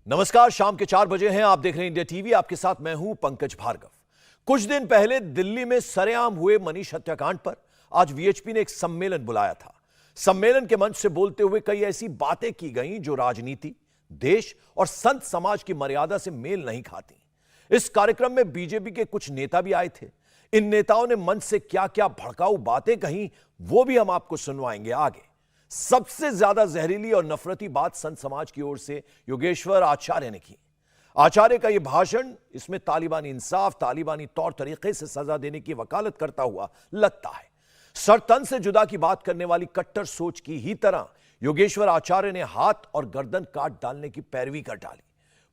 नमस्कार, शाम के 4 बजे हैं। आप देख रहे हैं इंडिया टीवी। आपके साथ मैं हूं पंकज भार्गव। कुछ दिन पहले दिल्ली में सरेआम हुए मनीष हत्याकांड पर आज वीएचपी ने एक सम्मेलन बुलाया था। सम्मेलन के मंच से बोलते हुए कई ऐसी बातें की गईं जो राजनीति, देश और संत समाज की मर्यादा से मेल नहीं खाती। इस कार्यक्रम में बीजेपी के कुछ नेता भी आए थे। इन नेताओं ने मंच से क्या क्या भड़काऊ बातें कहीं, वो भी हम आपको सुनवाएंगे आगे। सबसे ज्यादा जहरीली और नफरती बात संत समाज की ओर से योगेश्वर आचार्य ने की। आचार्य का यह भाषण, इसमें तालिबानी इंसाफ, तालिबानी तौर तरीके से सजा देने की वकालत करता हुआ लगता है। सर तन से जुदा की बात करने वाली कट्टर सोच की ही तरह योगेश्वर आचार्य ने हाथ और गर्दन काट डालने की पैरवी कर डाली।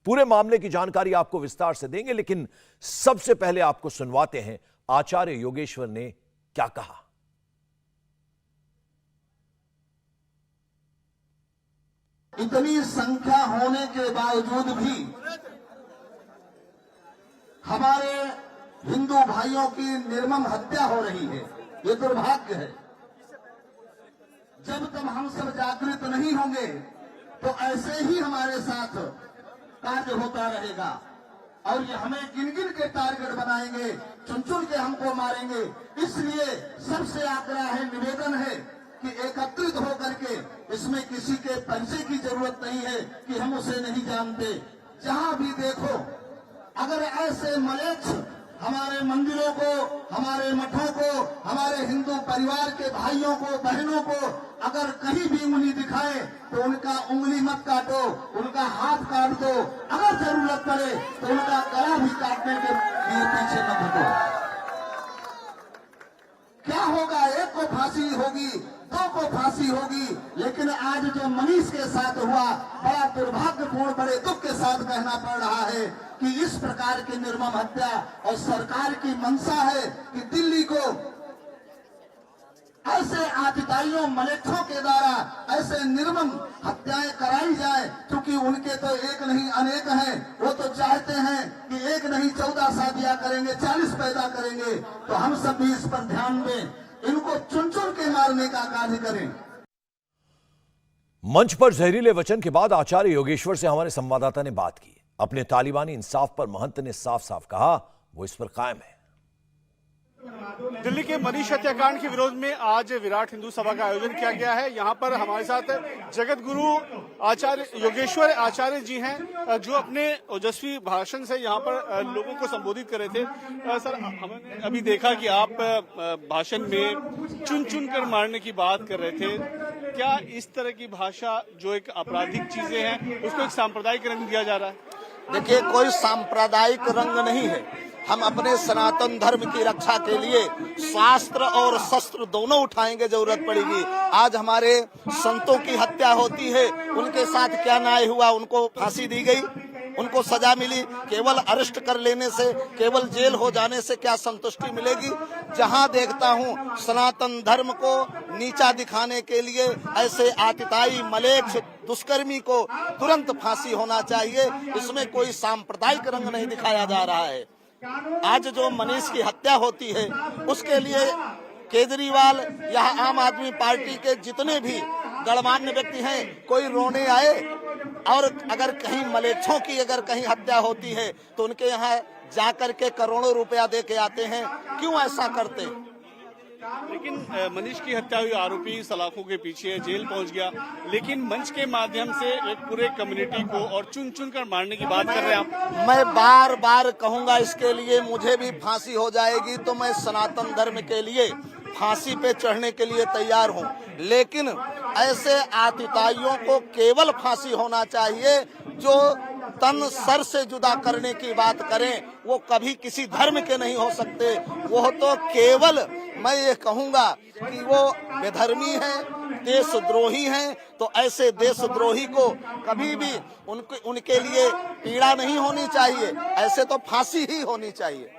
पूरे मामले की जानकारी आपको विस्तार से देंगे, लेकिन सबसे पहले आपको सुनवाते हैं आचार्य योगेश्वर ने क्या कहा। इतनी संख्या होने के बावजूद भी हमारे हिंदू भाइयों की निर्मम हत्या हो रही है। ये दुर्भाग्य है। जब तक हम सब जागृत नहीं होंगे तो ऐसे ही हमारे साथ कार्य होता रहेगा और ये हमें गिन गिन के टारगेट बनाएंगे, चुन चुन के हमको मारेंगे। इसलिए सबसे आग्रह है, निवेदन है कि एकत्रित होकर के, इसमें किसी के परिचय की जरूरत नहीं है कि हम उसे नहीं जानते। जहां भी देखो, अगर ऐसे मलेच्छ हमारे मंदिरों को, हमारे मठों को, हमारे हिंदू परिवार के भाइयों को, बहनों को अगर कहीं भी उंगली दिखाए तो उनका उंगली मत काटो, उनका हाथ काट दो। अगर जरूरत पड़े तो उनका गला भी काटने के लिए पीछे मत हटो। क्या होगा? एक को फांसी होगी, दो को फांसी होगी, लेकिन आज जो मनीष के साथ हुआ, बड़ा दुर्भाग्यपूर्ण, बड़े दुख के साथ कहना पड़ रहा है कि इस प्रकार की निर्मम हत्या, और सरकार की मंशा है कि दिल्ली को ऐसे आतताइयों, मलेच्छों के द्वारा ऐसे निर्मम हत्याएं कराई जाए, क्योंकि उनके तो एक नहीं अनेक हैं। वो तो चाहते हैं कि एक नहीं 14 शादियां करेंगे, 40 पैदा करेंगे। तो हम सब भी इस पर ध्यान दें, इनको चुन चुन के मारने का कार्य करें। मंच पर जहरीले वचन के बाद आचार्य योगेश्वर से हमारे संवाददाता ने बात की। अपने तालिबानी इंसाफ पर महंत ने साफ साफ कहा वो इस पर कायम है। दिल्ली के मनीष हत्याकांड के विरोध में आज विराट हिंदू सभा का आयोजन किया गया है। यहाँ पर हमारे साथ जगत गुरु आचार्य योगेश्वर आचार्य जी हैं, जो अपने ओजस्वी भाषण से यहाँ पर लोगों को संबोधित कर रहे थे। सर, हमने अभी देखा कि आप भाषण में चुन चुन कर मारने की बात कर रहे थे। क्या इस तरह की भाषा, जो एक आपराधिक चीजें हैं, उसको एक सांप्रदायिक रंग दिया जा रहा है? देखिए, कोई सांप्रदायिक रंग नहीं है। हम अपने सनातन धर्म की रक्षा के लिए शास्त्र और शस्त्र दोनों उठाएंगे, जरूरत पड़ेगी। आज हमारे संतों की हत्या होती है, उनके साथ क्या न्याय हुआ? उनको फांसी दी गई, उनको सजा मिली। केवल अरेस्ट कर लेने से, केवल जेल हो जाने से क्या संतुष्टि मिलेगी? जहां देखता हूं सनातन धर्म को नीचा दिखाने के लिए ऐसे आतताई मलेच्छ दुष्कर्मी को तुरंत फांसी होना चाहिए। इसमें कोई सांप्रदायिक रंग नहीं दिखाया जा रहा है। आज जो मनीष की हत्या होती है, उसके लिए केजरीवाल या आम आदमी पार्टी के जितने भी गणमान्य व्यक्ति हैं, कोई रोने आए? और अगर कहीं मलेच्छों की अगर कहीं हत्या होती है तो उनके यहाँ जाकर के करोड़ों रुपया दे के आते हैं। क्यों ऐसा करते? लेकिन मनीष की हत्या हुई आरोपी सलाखों के पीछे जेल पहुंच गया, लेकिन मंच के माध्यम से एक पूरे कम्युनिटी को और चुन चुन कर मारने की बात कर रहे हैं आप। मैं बार बार कहूंगा, इसके लिए मुझे भी फांसी हो जाएगी तो मैं सनातन धर्म के लिए फांसी पे चढ़ने के लिए तैयार हूं। लेकिन ऐसे आतताइयों को केवल फांसी होना चाहिए। जो तन सर से जुदा करने की बात करें, वो कभी किसी धर्म के नहीं हो सकते। वो तो केवल, मैं ये कहूंगा कि वो बेधर्मी हैं, देशद्रोही हैं। तो ऐसे देशद्रोही को कभी भी उनके लिए पीड़ा नहीं होनी चाहिए, ऐसे तो फांसी ही होनी चाहिए।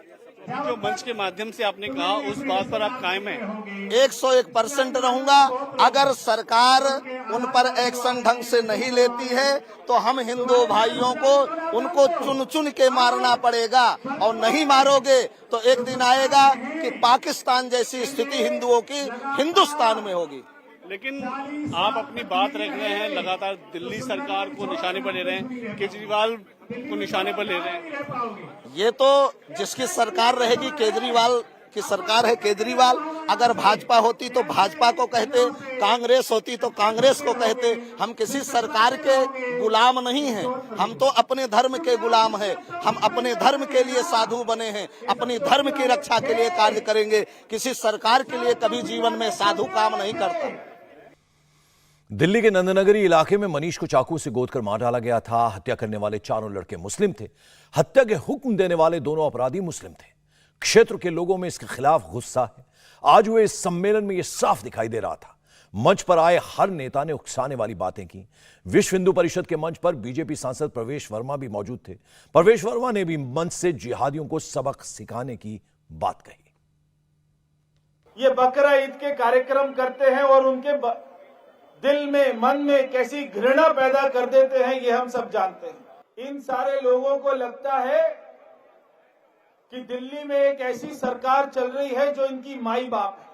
जो मंच के माध्यम से आपने कहा, उस बात पर आप कायम हैं? 101% रहूंगा। अगर सरकार उन पर एक्शन ढंग से नहीं लेती है तो हम हिंदू भाइयों को उनको चुन चुन के मारना पड़ेगा। और नहीं मारोगे तो एक दिन आएगा कि पाकिस्तान जैसी स्थिति हिंदुओं की हिंदुस्तान में होगी। लेकिन आप अपनी बात रख रहे हैं, लगातार दिल्ली सरकार को निशाने पर ले रहे हैं, केजरीवाल को निशाने पर ले रहे हैं। ये तो जिसकी सरकार रहेगी, केजरीवाल की सरकार है। केजरीवाल अगर भाजपा होती तो भाजपा को कहते, कांग्रेस होती तो कांग्रेस को कहते। हम किसी सरकार के गुलाम नहीं हैं, हम तो अपने धर्म के गुलाम हैं। हम अपने धर्म के लिए साधु बने हैं, अपने धर्म की रक्षा के लिए कार्य करेंगे। किसी सरकार के लिए कभी जीवन में साधु काम नहीं करता। दिल्ली के नंदनगरी इलाके में मनीष को चाकू से गोदकर मार डाला गया था। हत्या करने वाले चारों लड़के मुस्लिम थे। हत्या के हुक्म देने वाले दोनों अपराधी मुस्लिम थे। क्षेत्र के लोगों में इसके खिलाफ गुस्सा है। आज हुए इस सम्मेलन में यह साफ दिखाई दे रहा था। मंच पर आए हर नेता ने उकसाने वाली बातें की। विश्व हिंदू परिषद के मंच पर बीजेपी सांसद प्रवेश वर्मा भी मौजूद थे। प्रवेश वर्मा ने भी मंच से जिहादियों को सबक सिखाने की बात कही। ये बकरा ईद के कार्यक्रम करते हैं और उनके दिल में, मन में कैसी घृणा पैदा कर देते हैं, ये हम सब जानते हैं। इन सारे लोगों को लगता है कि दिल्ली में एक ऐसी सरकार चल रही है जो इनकी माई बाप है।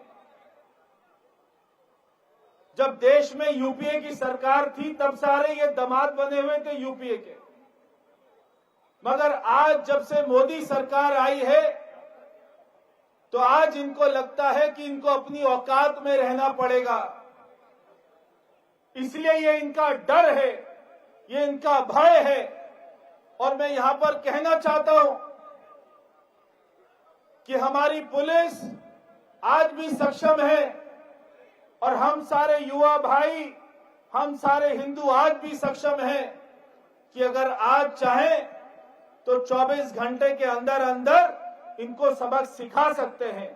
जब देश में यूपीए की सरकार थी तब सारे ये दामाद बने हुए थे यूपीए के। मगर आज जब से मोदी सरकार आई है तो आज इनको लगता है कि इनको अपनी औकात में रहना पड़ेगा। इसलिए ये इनका डर है, ये इनका भय है। और मैं यहां पर कहना चाहता हूं कि हमारी पुलिस आज भी सक्षम है और हम सारे युवा भाई, हम सारे हिंदू आज भी सक्षम हैं कि अगर आज चाहें तो 24 घंटे के अंदर अंदर इनको सबक सिखा सकते हैं।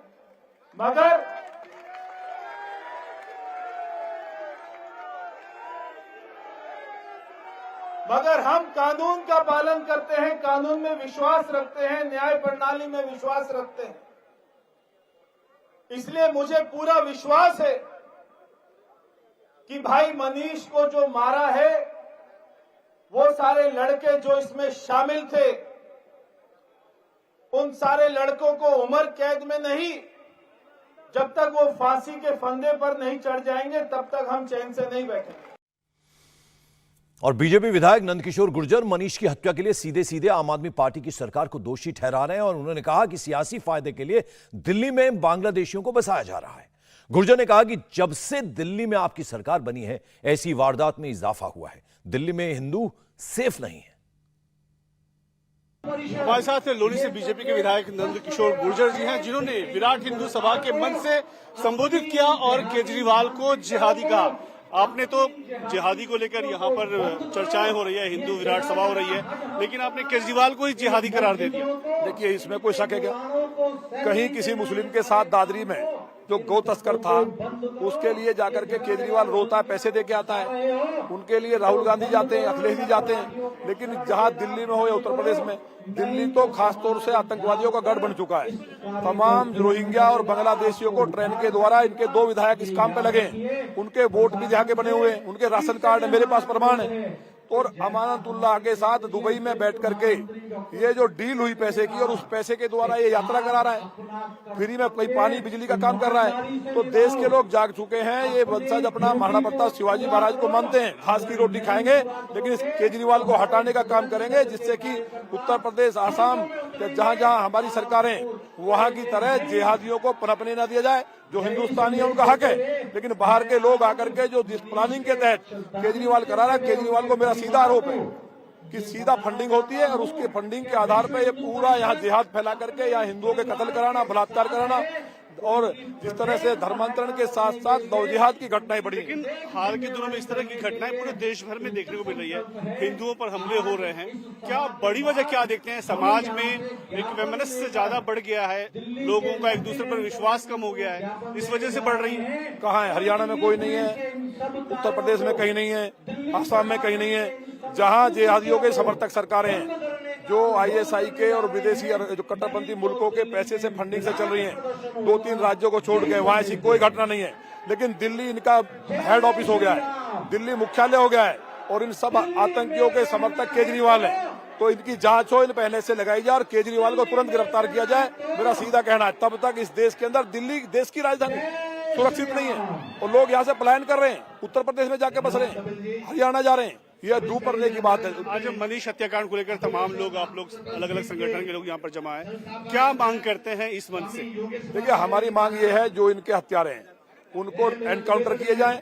मगर हम कानून का पालन करते हैं, कानून में विश्वास रखते हैं, न्याय प्रणाली में विश्वास रखते हैं। इसलिए मुझे पूरा विश्वास है कि भाई मनीष को जो मारा है वो सारे लड़के जो इसमें शामिल थे, उन सारे लड़कों को उम्र कैद में नहीं, जब तक वो फांसी के फंदे पर नहीं चढ़ जाएंगे तब तक हम चैन से नहीं बैठेंगे। और बीजेपी विधायक नंदकिशोर गुर्जर मनीष की हत्या के लिए सीधे सीधे आम आदमी पार्टी की सरकार को दोषी ठहरा रहे हैं और उन्होंने कहा कि सियासी फायदे के लिए दिल्ली में बांग्लादेशियों को बसाया जा रहा है। गुर्जर ने कहा कि जब से दिल्ली में आपकी सरकार बनी है ऐसी वारदात में इजाफा हुआ है। दिल्ली में हिंदू सेफ नहीं है। हमारे साथ लोनी से बीजेपी के विधायक नंदकिशोर गुर्जर जी हैं, जिन्होंने विराट हिंदू सभा के मंच से संबोधित किया और केजरीवाल को जिहादी कहा। आपने तो जिहादी को लेकर यहाँ पर चर्चाएं हो रही है, हिंदू विराट सभा हो रही है, लेकिन आपने केजरीवाल को ही जिहादी करार दे दिया। देखिए, इसमें कोई शक है क्या? कहीं किसी मुस्लिम के साथ दादरी में जो गौ तस्कर था उसके लिए जाकर के केजरीवाल रोता है, पैसे दे के आता है। उनके लिए राहुल गांधी जाते हैं, अखिलेश जी जाते हैं। लेकिन जहां दिल्ली में हो या उत्तर प्रदेश में, दिल्ली तो खासतौर से आतंकवादियों का गढ़ बन चुका है। तमाम रोहिंग्या और बांग्लादेशियों को ट्रेन के द्वारा इनके 2 विधायक इस काम पे लगे। उनके वोट भी जहाँ के बने हुए, उनके राशन कार्ड है, मेरे पास प्रमाण है। और अमानतुल्लाह के साथ दुबई में बैठ करके ये जो डील हुई पैसे की, और उस पैसे के द्वारा ये यात्रा करा रहा है, फ्री में कोई पानी बिजली का काम कर रहा है। तो देश के लोग जाग चुके हैं। ये वंशज अपना महाराणा प्रताप शिवाजी महाराज को मानते हैं। घास की रोटी खाएंगे, लेकिन इस केजरीवाल को हटाने का काम करेंगे, जिससे कि उत्तर प्रदेश, आसाम, जहां जहां हमारी सरकारें, वहां की तरह जिहादियों को पनपने न दिया जाए। जो हिंदुस्तानी है उनका हक है, लेकिन बाहर के लोग आकर के जो जिस प्लानिंग के तहत केजरीवाल करा रहा है, केजरीवाल को मेरा सीधा आरोप है कि सीधा फंडिंग होती है और उसके फंडिंग के आधार पर ये पूरा यहाँ जिहाद फैला करके यहाँ हिंदुओं के कत्ल कराना, बलात्कार कराना, और जिस तरह से धर्मांतरण के साथ साथ नौजिहाद की घटनाएं बढ़ी। लेकिन हाल के दिनों में इस तरह की घटनाएं पूरे देश भर में देखने को मिल रही है। हिंदुओं पर हमले हो रहे हैं। क्या बड़ी वजह क्या देखते हैं? समाज में एक वैमनस्य ज्यादा बढ़ गया है, लोगों का एक दूसरे पर विश्वास कम हो गया है, इस वजह से बढ़ रही है। कहाँ है? हरियाणा में कोई नहीं है, उत्तर प्रदेश में कहीं नहीं है, आसाम में कहीं नहीं है। जहाँ जिहादियों के समर्थक सरकारें हैं, जो ISI के और विदेशी जो कट्टरपंथी मुल्कों के पैसे से फंडिंग से चल रही हैं, 2-3 राज्यों को छोड़ के, वहां ऐसी कोई घटना नहीं है। लेकिन दिल्ली इनका हेड ऑफिस हो गया है, दिल्ली मुख्यालय हो गया है, और इन सब आतंकियों के समर्थक केजरीवाल हैं। तो इनकी जांच हो, इन पहले से लगाई जाए और केजरीवाल को तुरंत गिरफ्तार किया जाए। मेरा सीधा कहना है, तब तक इस देश के अंदर, दिल्ली देश की राजधानी, सुरक्षित नहीं है और लोग यहाँ से पलायन कर रहे हैं, उत्तर प्रदेश में जाके बस रहे हैं, हरियाणा जा रहे हैं। यह दू पड़ने की बात है। आज मनीष हत्याकांड को लेकर तमाम लोग, आप लोग अलग अलग संगठन के लोग यहाँ पर जमा है, क्या मांग करते हैं इस मंच से? देखिए, हमारी मांग ये है, जो इनके हत्यारे हैं उनको एनकाउंटर किए जाएं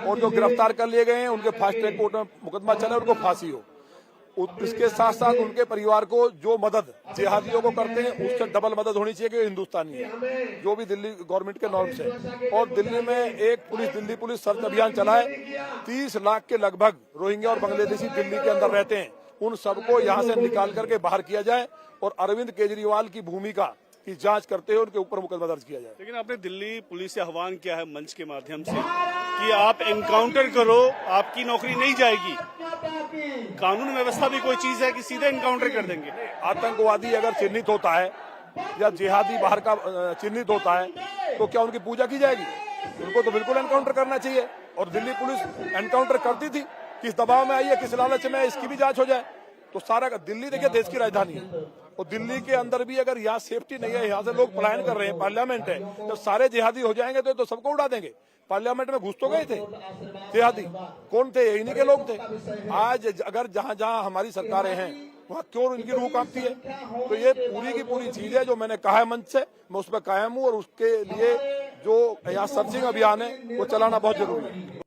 और जो गिरफ्तार कर लिए गए हैं उनके फास्ट ट्रैक कोर्ट में मुकदमा चले, उनको फांसी हो। इसके साथ साथ उनके परिवार को जो मदद जिहादियों को करते हैं उससे डबल मदद होनी चाहिए कि हिंदुस्तानी है, जो भी दिल्ली गवर्नमेंट के नॉर्म्स है। और दिल्ली में दिल्ली पुलिस सर्च अभियान चला है। 30 लाख के लगभग रोहिंग्या और बांग्लादेशी दिल्ली के अंदर रहते हैं, उन सबको यहाँ से निकाल करके बाहर किया जाए और अरविंद केजरीवाल की भूमिका की जांच करते हुए उनके ऊपर मुकदमा दर्ज किया जाए। लेकिन आपने दिल्ली पुलिस से आह्वान किया है मंच के माध्यम से कि आप एनकाउंटर करो, आपकी नौकरी नहीं जाएगी। कानून व्यवस्था भी कोई चीज है कि सीधे एनकाउंटर कर देंगे? आतंकवादी अगर चिन्हित होता है या जिहादी बाहर का चिन्हित होता है तो क्या उनकी पूजा की जाएगी? उनको तो बिल्कुल एनकाउंटर करना चाहिए। और दिल्ली पुलिस एनकाउंटर करती थी, किस दबाव में आई है, किस लालच में, इसकी भी जांच हो जाए। तो सारा दिल्ली देखिए देश की राजधानी है और दिल्ली के अंदर भी अगर यहाँ सेफ्टी नहीं है, यहाँ से लोग पलायन कर रहे हैं, पार्लियामेंट है, जब सारे जिहादी हो जाएंगे तो सबको उड़ा देंगे। पार्लियामेंट में घुस तो गए थे जिहादी, कौन थे? इन्हीं के लोग थे। आज अगर जहाँ जहाँ हमारी सरकारें हैं वहाँ क्यों इनकी रूह कांपती है? तो ये पूरी की पूरी चीज है जो मैंने कहा है मंच से, मैं उस पर कायम हूँ और उसके लिए जो यहाँ सर्चिंग अभियान है वो चलाना बहुत जरूरी है।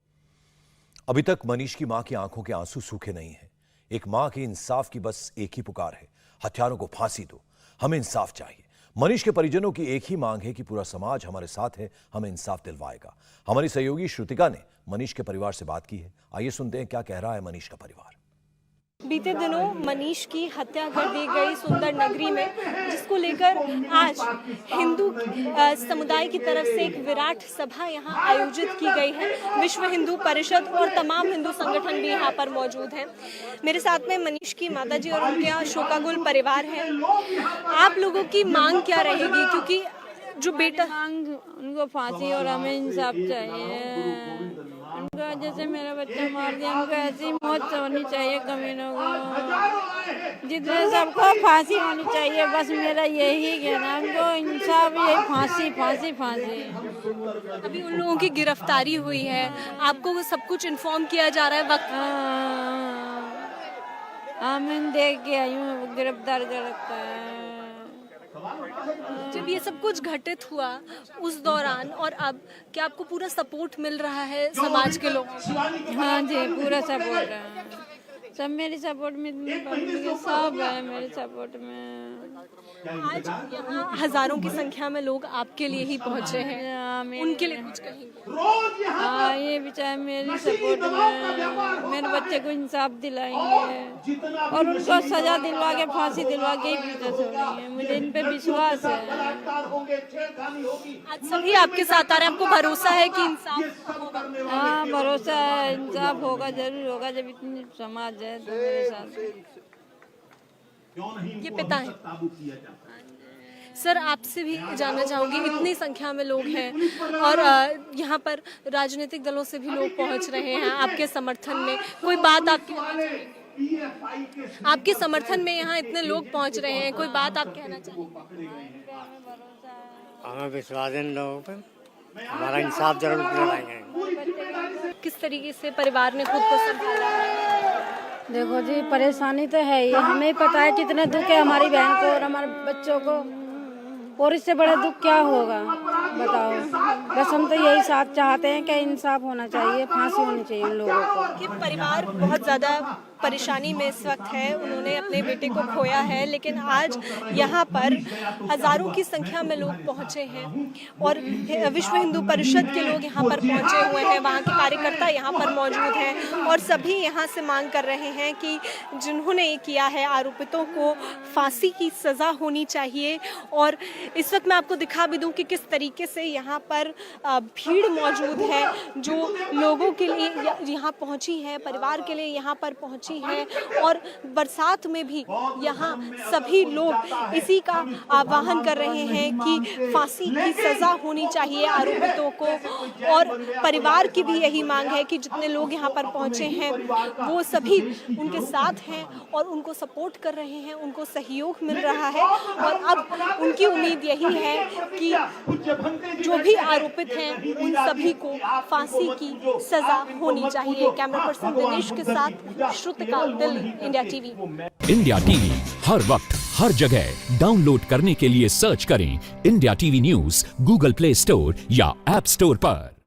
अभी तक मनीष की मां की आंखों के आंसू सूखे नहीं हैं। एक मां के इंसाफ की बस एक ही पुकार है, हत्यारों को फांसी दो, हमें इंसाफ चाहिए। मनीष के परिजनों की एक ही मांग है कि पूरा समाज हमारे साथ है, हमें इंसाफ दिलवाएगा। हमारी सहयोगी श्रुतिका ने मनीष के परिवार से बात की है। आइए सुनते हैं क्या कह रहा है मनीष का परिवार। बीते दिनों मनीष की हत्या कर दी गई सुंदर नगरी में, जिसको लेकर आज हिंदू समुदाय की तरफ से एक विराट सभा यहाँ आयोजित की गई है। विश्व हिंदू परिषद और तमाम हिंदू संगठन भी यहाँ पर मौजूद हैं। मेरे साथ में मनीष की माताजी और उनके यहाँ शोकाकुल परिवार है। आप लोगों की मांग क्या रहेगी? क्योंकि जो बेटा, उनको फांसी और हमें इंसाफ चाहिए। उनका जैसे मेरा बच्चा मार दिया, उनको ऐसी मौत होनी चाहिए कमीनों को, जितने सबको फांसी होनी चाहिए। बस मेरा यही कहना है, उनको इंसाफ, यही फांसी फांसी फांसी। अभी उन लोगों की गिरफ्तारी हुई है, आपको सब कुछ इन्फॉर्म किया जा रहा है वक्त? हाँ, मैं देख के आई हूँ, गिरफ्तार कर रखा है। जब ये सब कुछ घटित हुआ उस दौरान और अब, क्या आपको पूरा सपोर्ट मिल रहा है समाज के लोगों से? हाँ जी, पूरा सपोर्ट है, सब मेरी सपोर्ट में, सब है मेरे सपोर्ट में। आज यहाँ हजारों की संख्या में लोग आपके लिए ही पहुँचे हैं, उनके लिए कुछ कहेंगे? हाँ, ये बेचारे मेरी सपोर्ट में मेरे बच्चे को इंसाफ दिलाएंगे और उनको सजा दिलवा के, फांसी दिलवा के ही पूजा छोड़ेंगे। मुझे इन पे विश्वास है। आज सभी आपके साथ आ रहे हैं, आपको भरोसा है कि इंसाफ होगा? हाँ, भरोसा है, इंसाफ होगा, जरूर होगा। जब इतनी समाज है तो मेरे साथ। ये पिता है। सर, आपसे भी जानना चाहूंगी, इतनी संख्या में लोग हैं और यहाँ पर राजनीतिक दलों से भी लोग पहुँच रहे हैं आपके समर्थन में, कोई बात आपके समर्थन में यहाँ इतने लोग पहुँच रहे हैं, कोई बात आप कहना चाहेंगे? हमें विश्वास है इन लोगों पर, हमारा इंसाफ जरूर दिलाएंगे। किस तरीके से परिवार ने खुद को संभाला है? देखो जी, परेशानी तो है ही, हमें पता है कितने दुख है हमारी बहन को और हमारे बच्चों को, और इससे बड़ा दुख क्या होगा बताओ। बस हम तो यही साथ चाहते हैं कि इंसाफ होना चाहिए, फांसी होनी चाहिए उन लोगों को। कि परिवार बहुत ज़्यादा परेशानी में इस वक्त है, उन्होंने अपने बेटे को खोया है, लेकिन आज यहाँ पर हजारों की संख्या में लोग पहुँचे हैं और विश्व हिंदू परिषद के लोग यहाँ पर पहुँचे हुए हैं, वहाँ के कार्यकर्ता यहाँ पर मौजूद हैं और सभी यहाँ से मांग कर रहे हैं कि जिन्होंने ये किया है आरोपितों को फांसी की सज़ा होनी चाहिए। और इस वक्त मैं आपको दिखा भी दूँ कि किस तरीके से यहाँ पर भीड़ मौजूद है, जो लोगों के लिए यहाँ पहुँची है, परिवार के लिए यहाँ पर पहुँची है। और बरसात में भी यहाँ सभी लोग इसी का आह्वान कर रहे हैं कि फांसी की सजा होनी चाहिए आरोपितों को। और परिवार की भी यही मांग है कि जितने लोग यहाँ पर पहुँचे हैं वो सभी उनके साथ हैं और उनको सपोर्ट कर रहे हैं, उनको सहयोग मिल रहा है। और अब उनकी उम्मीद उम्मीद यही है कि जो भी आरोपित हैं उन सभी को फांसी की सजा होनी चाहिए। कैमरा पर्सन दिनेश के साथ Shrutika, Delhi, India TV. India TV हर वक्त हर जगह डाउनलोड करने के लिए सर्च करें India TV news Google Play Store या ऐप स्टोर पर।